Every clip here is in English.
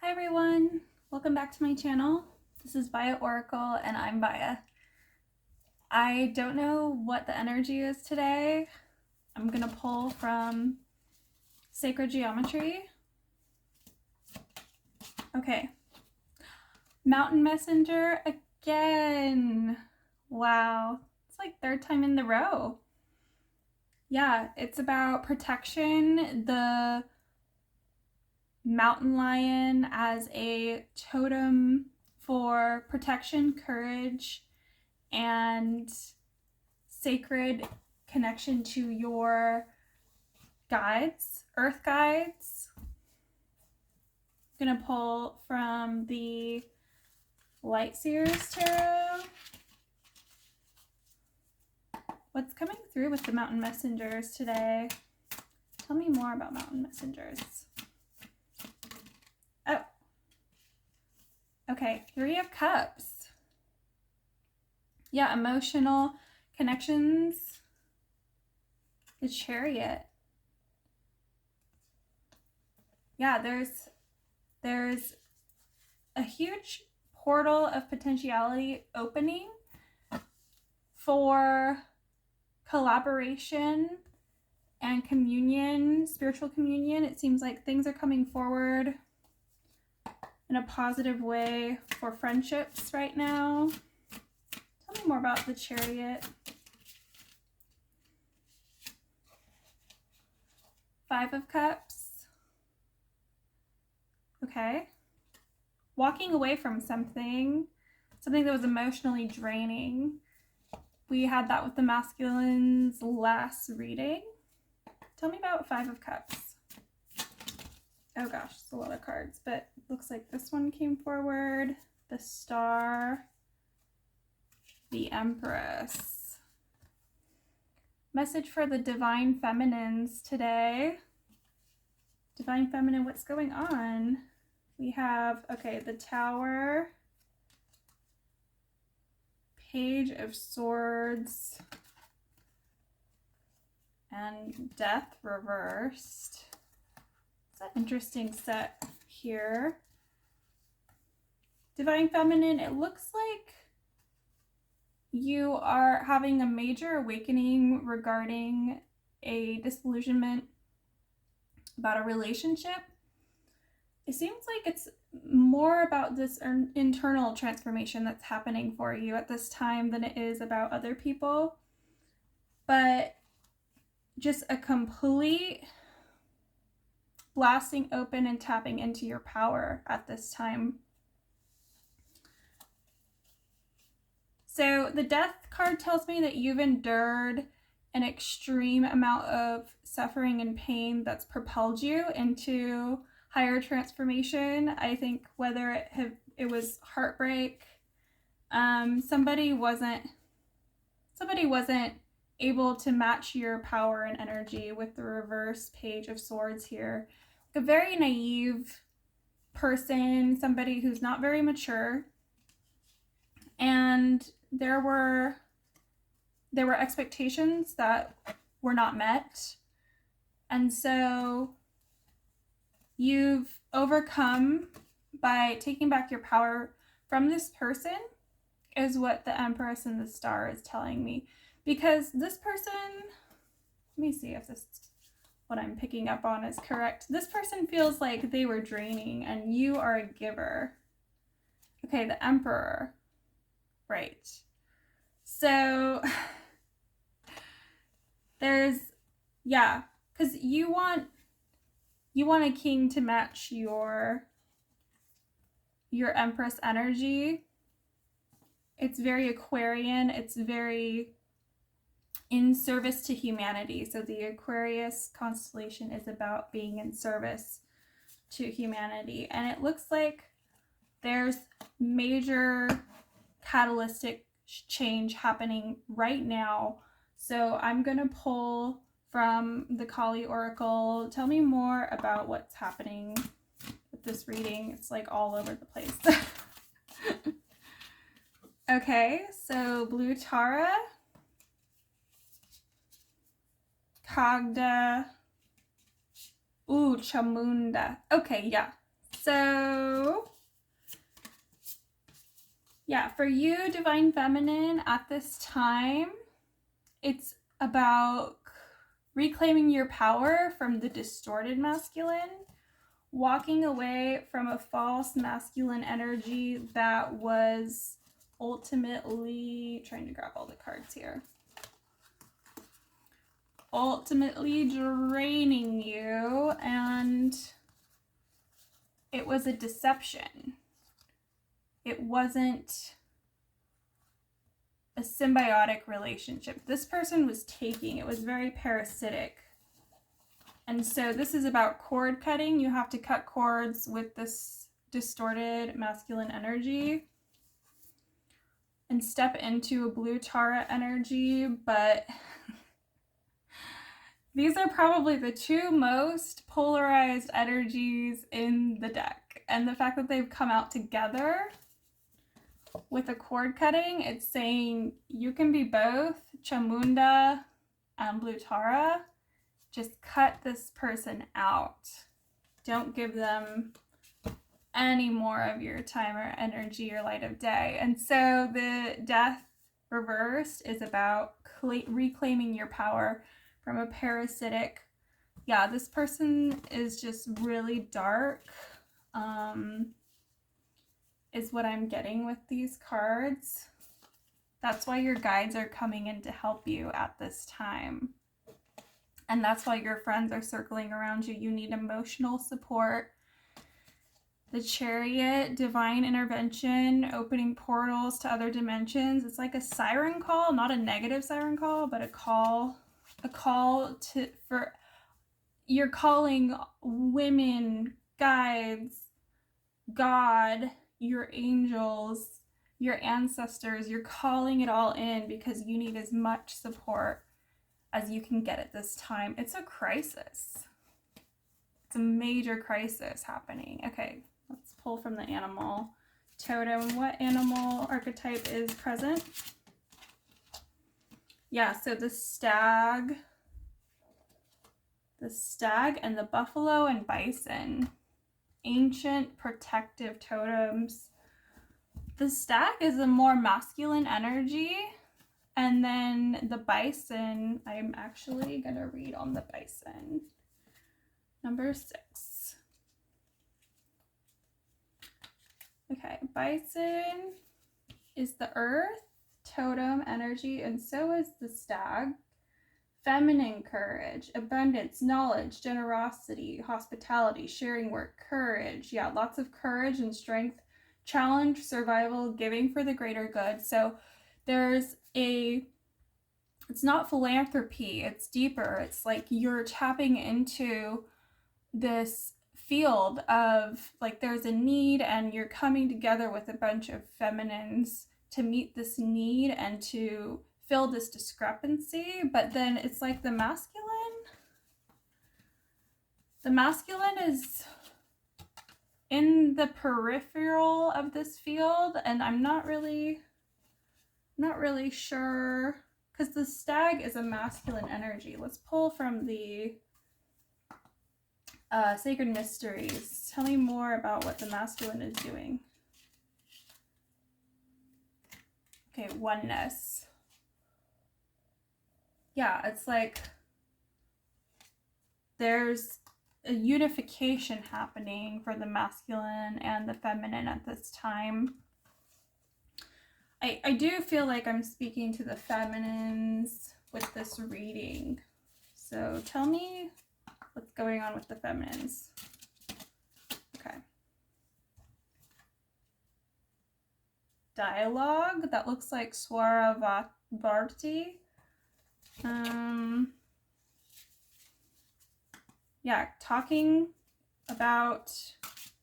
Hi everyone, welcome back to my channel. This is Baya Oracle and I'm Baya. I don't know what the energy is today. I'm gonna pull from Sacred Geometry. Okay, Mountain Messenger again. Wow, it's like third time in the row. Yeah, it's about protection, the mountain lion as a totem for protection, courage, and sacred connection to your guides, earth guides. I'm gonna pull from the Light Seers Tarot. What's coming through with the Mountain Messengers today? Tell me more about Mountain Messengers. Oh, okay, Three of Cups. Yeah, emotional connections. The Chariot. Yeah, there's a huge portal of potentiality opening for collaboration and communion, spiritual communion. It seems like things are coming forward in a positive way for friendships right now. Tell me more about the Chariot. Five of Cups. Okay. Walking away from something that was emotionally draining. We had that with the masculines last reading. Tell me about Five of Cups. Oh gosh, it's a lot of cards, but looks like this one came forward. The Star, the Empress. Message for the Divine Feminines today. Divine Feminine, what's going on? We have, okay, the Tower, Page of Swords, and Death reversed. It's an interesting set here. Divine Feminine, it looks like you are having a major awakening regarding a disillusionment about a relationship. It seems like it's more about this internal transformation that's happening for you at this time than it is about other people. But just a complete blasting open and tapping into your power at this time. So the Death card tells me that you've endured an extreme amount of suffering and pain that's propelled you into higher transformation. I think whether it was heartbreak, somebody wasn't able to match your power and energy with the reverse Page of Swords here. Like a very naive person, somebody who's not very mature, and there were expectations that were not met, and so you've overcome by taking back your power from this person, is what the Empress and the Star is telling me. Because this person, let me see if this, what I'm picking up on, is correct. This person feels like they were draining and you are a giver. Okay, the Emperor. Right. So there's, yeah, because you want a king to match your Empress energy. It's very Aquarian. It's very in service to humanity. So the Aquarius constellation is about being in service to humanity. And it looks like there's major catalytic change happening right now. So I'm going to pull from the Kali Oracle. Tell me more about what's happening with this reading. It's like all over the place. Okay, so Blue Tara, Kagda, Chamunda. Okay, yeah. So, yeah, for you, Divine Feminine, at this time, it's about reclaiming your power from the distorted masculine, walking away from a false masculine energy that was ultimately, trying to grab all the cards here, ultimately draining you, and it was a deception. It wasn't a symbiotic relationship. This person was taking, it was very parasitic. And so this is about cord cutting. You have to cut cords with this distorted masculine energy and step into a blue Tara energy, but these are probably the two most polarized energies in the deck. And the fact that they've come out together with a cord cutting, it's saying you can be both Chamunda and Blue Tara. Just cut this person out. Don't give them any more of your time or energy or light of day. And so the death reversed is about reclaiming your power from a parasitic. Yeah, this person is just really dark. Is what I'm getting with these cards. That's why your guides are coming in to help you at this time. And that's why your friends are circling around you. You need emotional support. The Chariot, divine intervention, opening portals to other dimensions. It's like a siren call, not a negative siren call, but a call for you're calling women, guides, God, your angels, your ancestors. You're calling it all in because you need as much support as you can get at this time. It's a crisis. It's a major crisis happening. Okay, let's pull from the animal totem. What animal archetype is present? Yeah, so the stag and the buffalo and bison. Ancient protective totems. The stag is a more masculine energy. And then the bison, I'm actually going to read on the bison. Number 6. Okay, bison is the earth, totem energy, and so is the stag. Feminine courage, abundance, knowledge, generosity, hospitality, sharing work, courage. Yeah, lots of courage and strength, challenge, survival, giving for the greater good. So there's it's not philanthropy, it's deeper. It's like you're tapping into this field of like there's a need and you're coming together with a bunch of feminines to meet this need and to fill this discrepancy. But then it's like the masculine is in the peripheral of this field, and I'm not really sure, because the stag is a masculine energy. Let's pull from the Sacred Mysteries. Tell me more about what the masculine is doing. Okay, oneness. Yeah, it's like there's a unification happening for the masculine and the feminine at this time. I do feel like I'm speaking to the feminines with this reading. So tell me what's going on with the feminines. Okay. Dialogue, that looks like Swara Varti. Yeah, talking about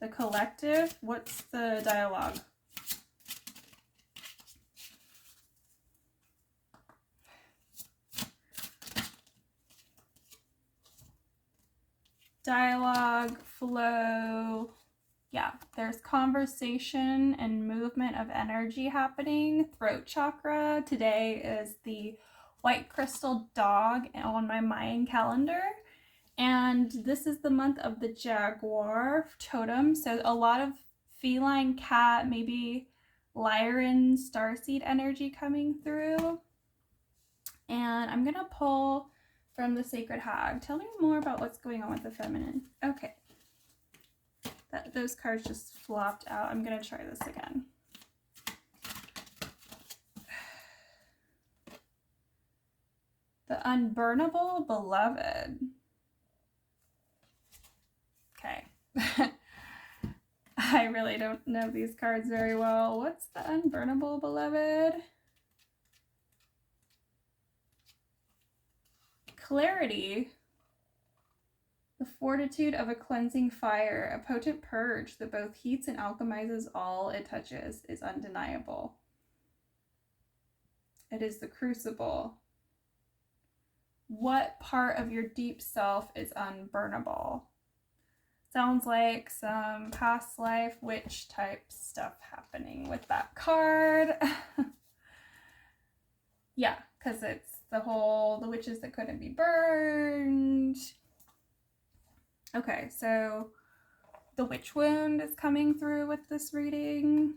the collective. What's the dialogue? Dialogue, flow. Yeah, there's conversation and movement of energy happening. Throat chakra. Today is the white crystal dog on my Mayan calendar. And this is the month of the jaguar totem. So a lot of feline, cat, maybe Lyran starseed energy coming through. And I'm going to pull from the Sacred Hag. Tell me more about what's going on with the feminine. Okay. Those cards just flopped out. I'm going to try this again. The Unburnable Beloved. Okay. I really don't know these cards very well. What's the Unburnable Beloved? Clarity. The fortitude of a cleansing fire, a potent purge that both heats and alchemizes all it touches, is undeniable. It is the crucible. What part of your deep self is unburnable? Sounds like some past life witch type stuff happening with that card. Yeah, because it's the witches that couldn't be burned. Okay, so the witch wound is coming through with this reading,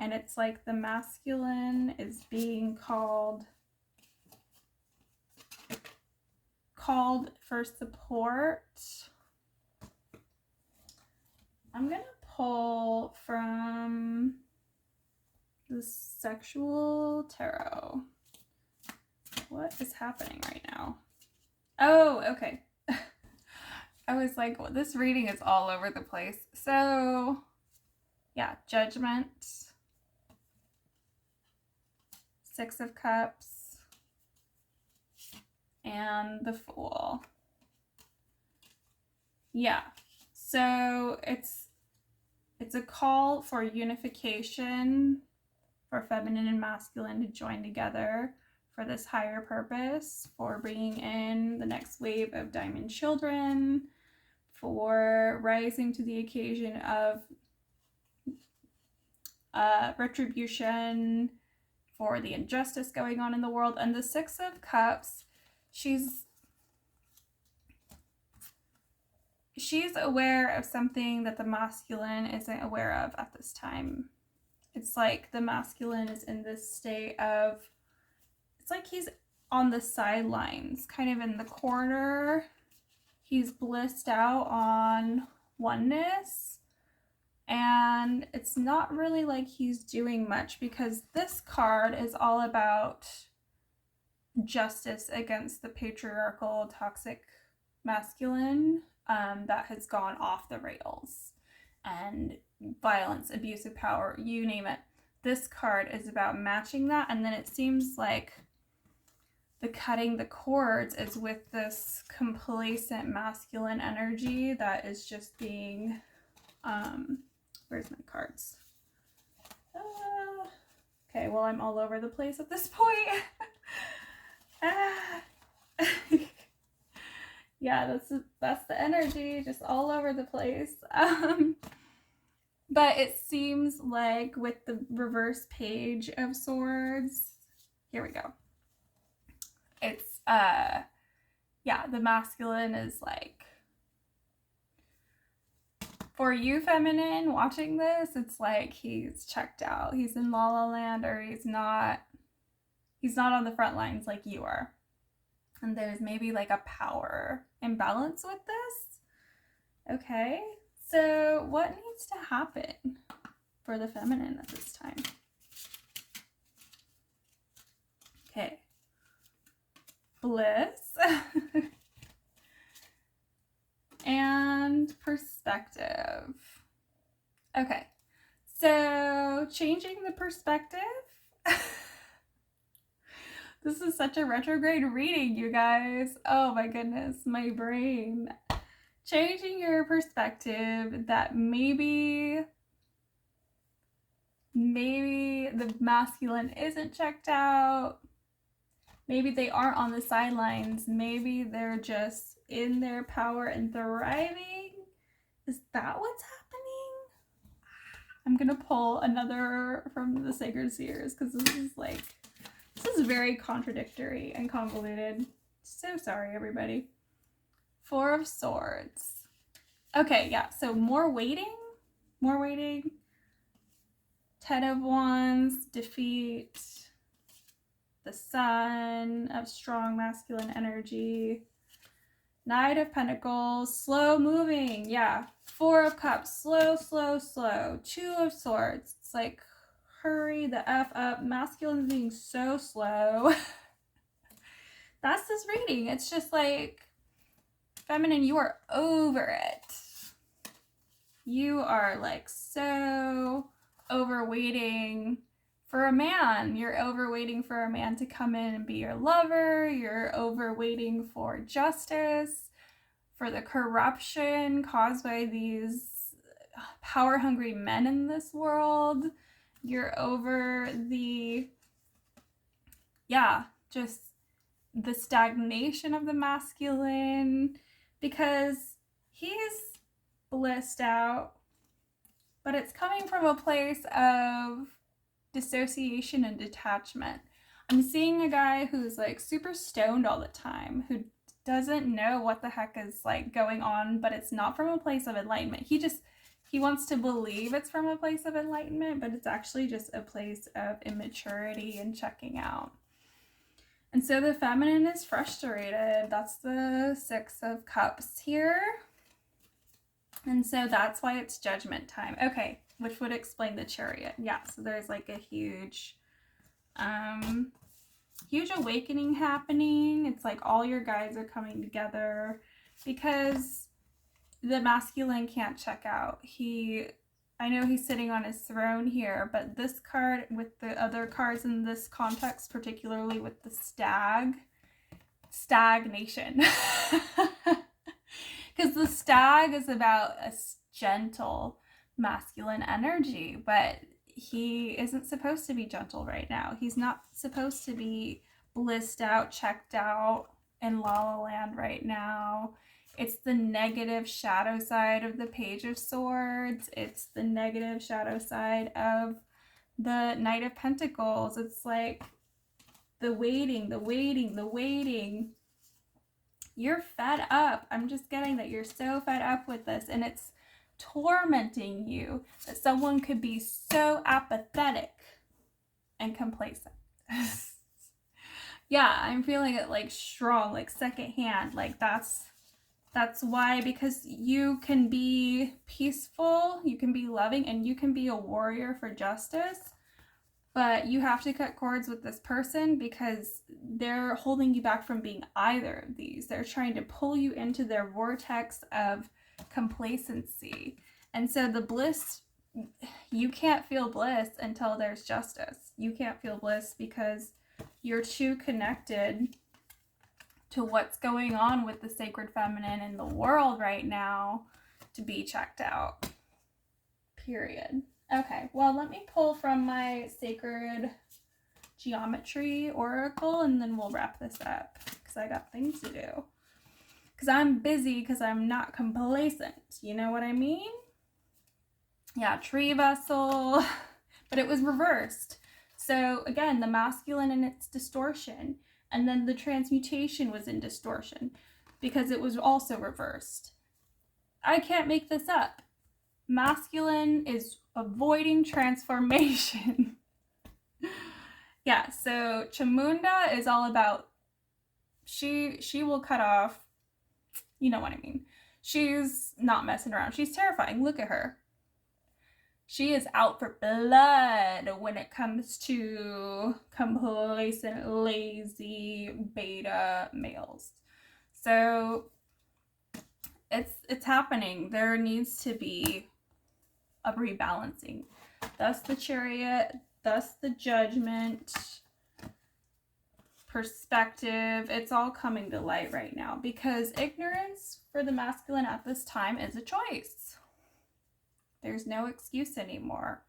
and it's like the masculine is being called for support. I'm gonna pull from the Sexual Tarot. What is happening right now? Oh, okay. I was like, well, this reading is all over the place. So, yeah, Judgment, Six of Cups, and the Fool. Yeah, so it's a call for unification, for feminine and masculine to join together for this higher purpose, for bringing in the next wave of diamond children, for rising to the occasion of retribution for the injustice going on in the world. And the Six of Cups, she's aware of something that the masculine isn't aware of at this time. It's like the masculine is in this state of, it's like he's on the sidelines, kind of in the corner. He's blissed out on oneness, and it's not really like he's doing much, because this card is all about justice against the patriarchal, toxic masculine that has gone off the rails, and violence, abuse of power, you name it. This card is about matching that, and then it seems like the cutting the cords is with this complacent masculine energy that is just being, where's my cards? Okay, well, I'm all over the place at this point. Yeah, that's the energy, just all over the place. But it seems like with the reverse page of swords, here we go. It's, yeah, the masculine is like, for you feminine watching this, it's like he's checked out. He's in La La Land, or he's not on the front lines like you are. And there's maybe like a power imbalance with this. Okay, so what needs to happen for the feminine at this time? Okay. Bliss. And perspective. Okay, so changing the perspective. This is such a retrograde reading, you guys. Oh my goodness, my brain. Changing your perspective that maybe the masculine isn't checked out. Maybe they aren't on the sidelines. Maybe they're just in their power and thriving. Is that what's happening? I'm gonna pull another from the Sacred Seers, because this is very contradictory and convoluted. So sorry, everybody. Four of Swords. Okay, yeah, so more waiting. Ten of Wands, defeat. The Sun of strong masculine energy. Knight of Pentacles, slow moving. Yeah. Four of Cups, slow. Two of Swords. It's like, hurry the F up. Masculine being so slow. That's this reading. It's just like, feminine, you are over it. You are like so over waiting for a man. You're over waiting for a man to come in and be your lover. You're over waiting for justice, for the corruption caused by these power hungry men in this world. You're over just the stagnation of the masculine, because he's blissed out, but it's coming from a place of dissociation and detachment. I'm seeing a guy who's like super stoned all the time, who doesn't know what the heck is like going on, but it's not from a place of enlightenment. He wants to believe it's from a place of enlightenment, but it's actually just a place of immaturity and checking out. And so the feminine is frustrated. That's the Six of Cups here. And so that's why it's judgment time. Okay, which would explain the Chariot. Yeah, so there's like a huge awakening happening. It's like all your guides are coming together because the masculine can't check out. I know he's sitting on his throne here, but this card with the other cards in this context, particularly with the stagnation. Because the stag is about a gentle masculine energy, but he isn't supposed to be gentle right now. He's not supposed to be blissed out, checked out in La La Land right now. It's the negative shadow side of the Page of Swords. It's the negative shadow side of the Knight of Pentacles. It's like the waiting. You're fed up. I'm just getting that you're so fed up with this, and it's tormenting you that someone could be so apathetic and complacent. Yeah, I'm feeling it like strong, like secondhand. Like that's why, because you can be peaceful, you can be loving, and you can be a warrior for justice, but you have to cut cords with this person because they're holding you back from being either of these. They're trying to pull you into their vortex of complacency. And so the bliss, you can't feel bliss until there's justice. You can't feel bliss because you're too connected to what's going on with the sacred feminine in the world right now to be checked out. Period. Okay, well, let me pull from my sacred geometry oracle and then we'll wrap this up because I got things to do. Because I'm busy, because I'm not complacent. You know what I mean? Yeah, tree vessel, but it was reversed. So again, the masculine in its distortion, and then the transmutation was in distortion because it was also reversed. I can't make this up. Masculine is avoiding transformation. Yeah, so Chamunda is all about, she will cut off, you know what I mean. She's not messing around. She's terrifying. Look at her. She is out for blood when it comes to complacent, lazy, beta males. So it's happening. There needs to be a rebalancing. Thus the Chariot, thus the Judgment, perspective. It's all coming to light right now because ignorance for the masculine at this time is a choice. There's no excuse anymore.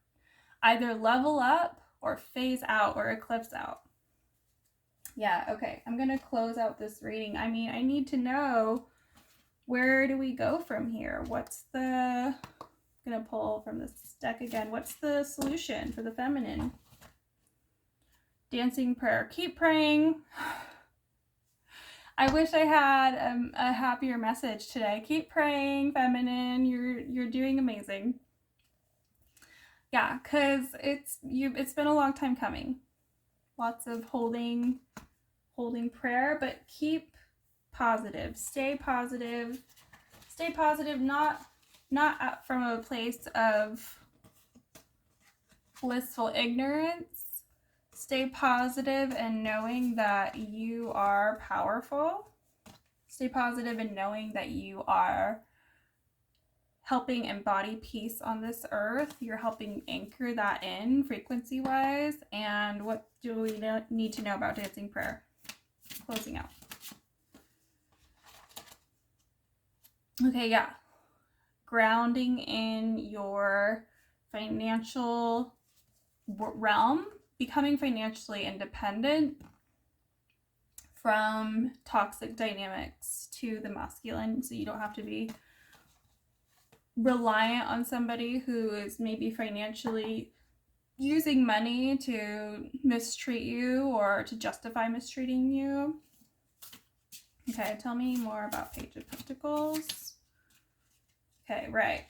Either level up or phase out or eclipse out. Yeah, okay. I'm going to close out this reading. I mean, I need to know, where do we go from here? What's the... I'm going to pull from this deck again. What's the solution for the feminine? Dancing prayer. Keep praying. I wish I had a happier message today. Keep praying, feminine. You're doing amazing. Yeah, cause it's been a long time coming. Lots of holding prayer, but keep positive. Stay positive. Stay positive. Not from a place of blissful ignorance. Stay positive and knowing that you are powerful. Stay positive and knowing that you are helping embody peace on this earth. You're helping anchor that in frequency wise. And what do we need to know about dancing prayer? Closing out. Okay, yeah. Grounding in your financial realm, becoming financially independent from toxic dynamics to the masculine, so you don't have to be reliant on somebody who is maybe financially using money to mistreat you or to justify mistreating you. Okay, tell me more about Page of Pentacles. Okay, right.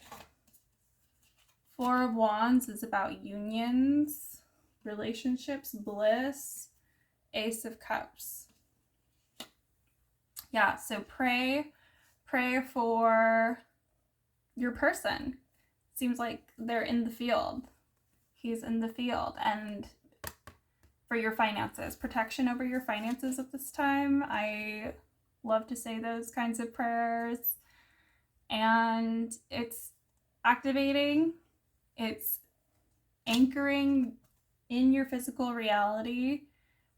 Four of Wands is about unions, relationships, bliss. Ace of Cups. Yeah, so pray for your person. Seems like they're in the field. He's in the field. And for your finances, protection over your finances at this time. I love to say those kinds of prayers. And it's activating, it's anchoring in your physical reality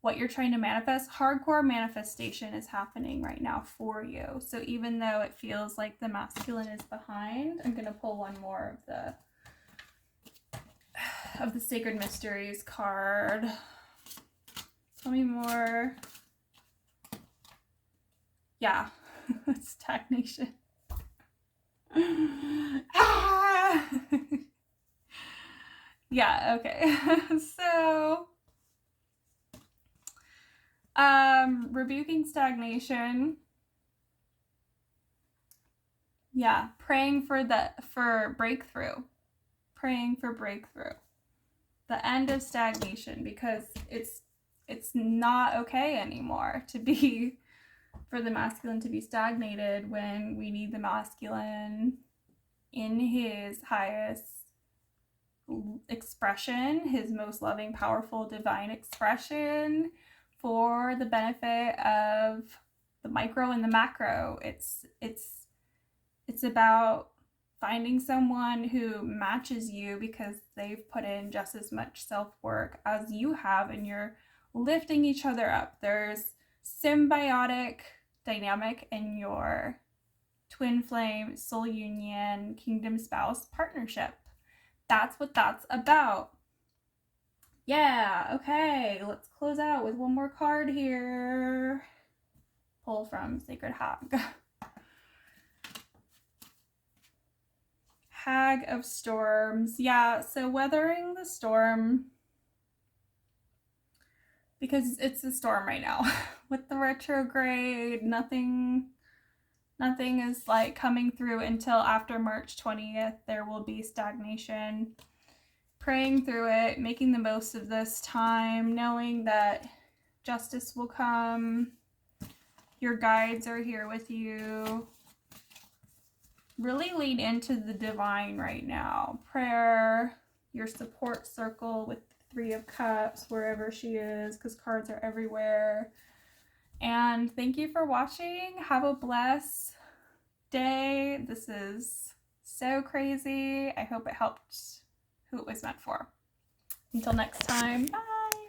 what you're trying to manifest. Hardcore manifestation is happening right now for you. So even though it feels like the masculine is behind, I'm going to pull one more of the Sacred Mysteries card. Tell me more. Yeah. Stagnation. Ah! Yeah, okay. So rebuking stagnation. Yeah, praying for breakthrough. Praying for breakthrough. The end of stagnation, because it's not okay anymore for the masculine to be stagnated when we need the masculine in his highest expression, his most loving, powerful, divine expression, for the benefit of the micro and the macro. It's about finding someone who matches you because they've put in just as much self-work as you have, and you're lifting each other up. There's symbiotic dynamic in your twin flame, soul union, kingdom spouse partnership. That's what that's about. Yeah, okay, let's close out with one more card here. Pull from Sacred Hag. Hag of Storms. Yeah, so weathering the storm, because it's a storm right now. With the retrograde, nothing is like coming through until after March 20th. There will be stagnation. Praying through it, making the most of this time, knowing that justice will come. Your guides are here with you. Really lean into the divine right now. Prayer, your support circle with the Three of Cups, wherever she is, because cards are everywhere. And thank you for watching. Have a blessed day. This is so crazy. I hope it helped who it was meant for. Until next time, bye.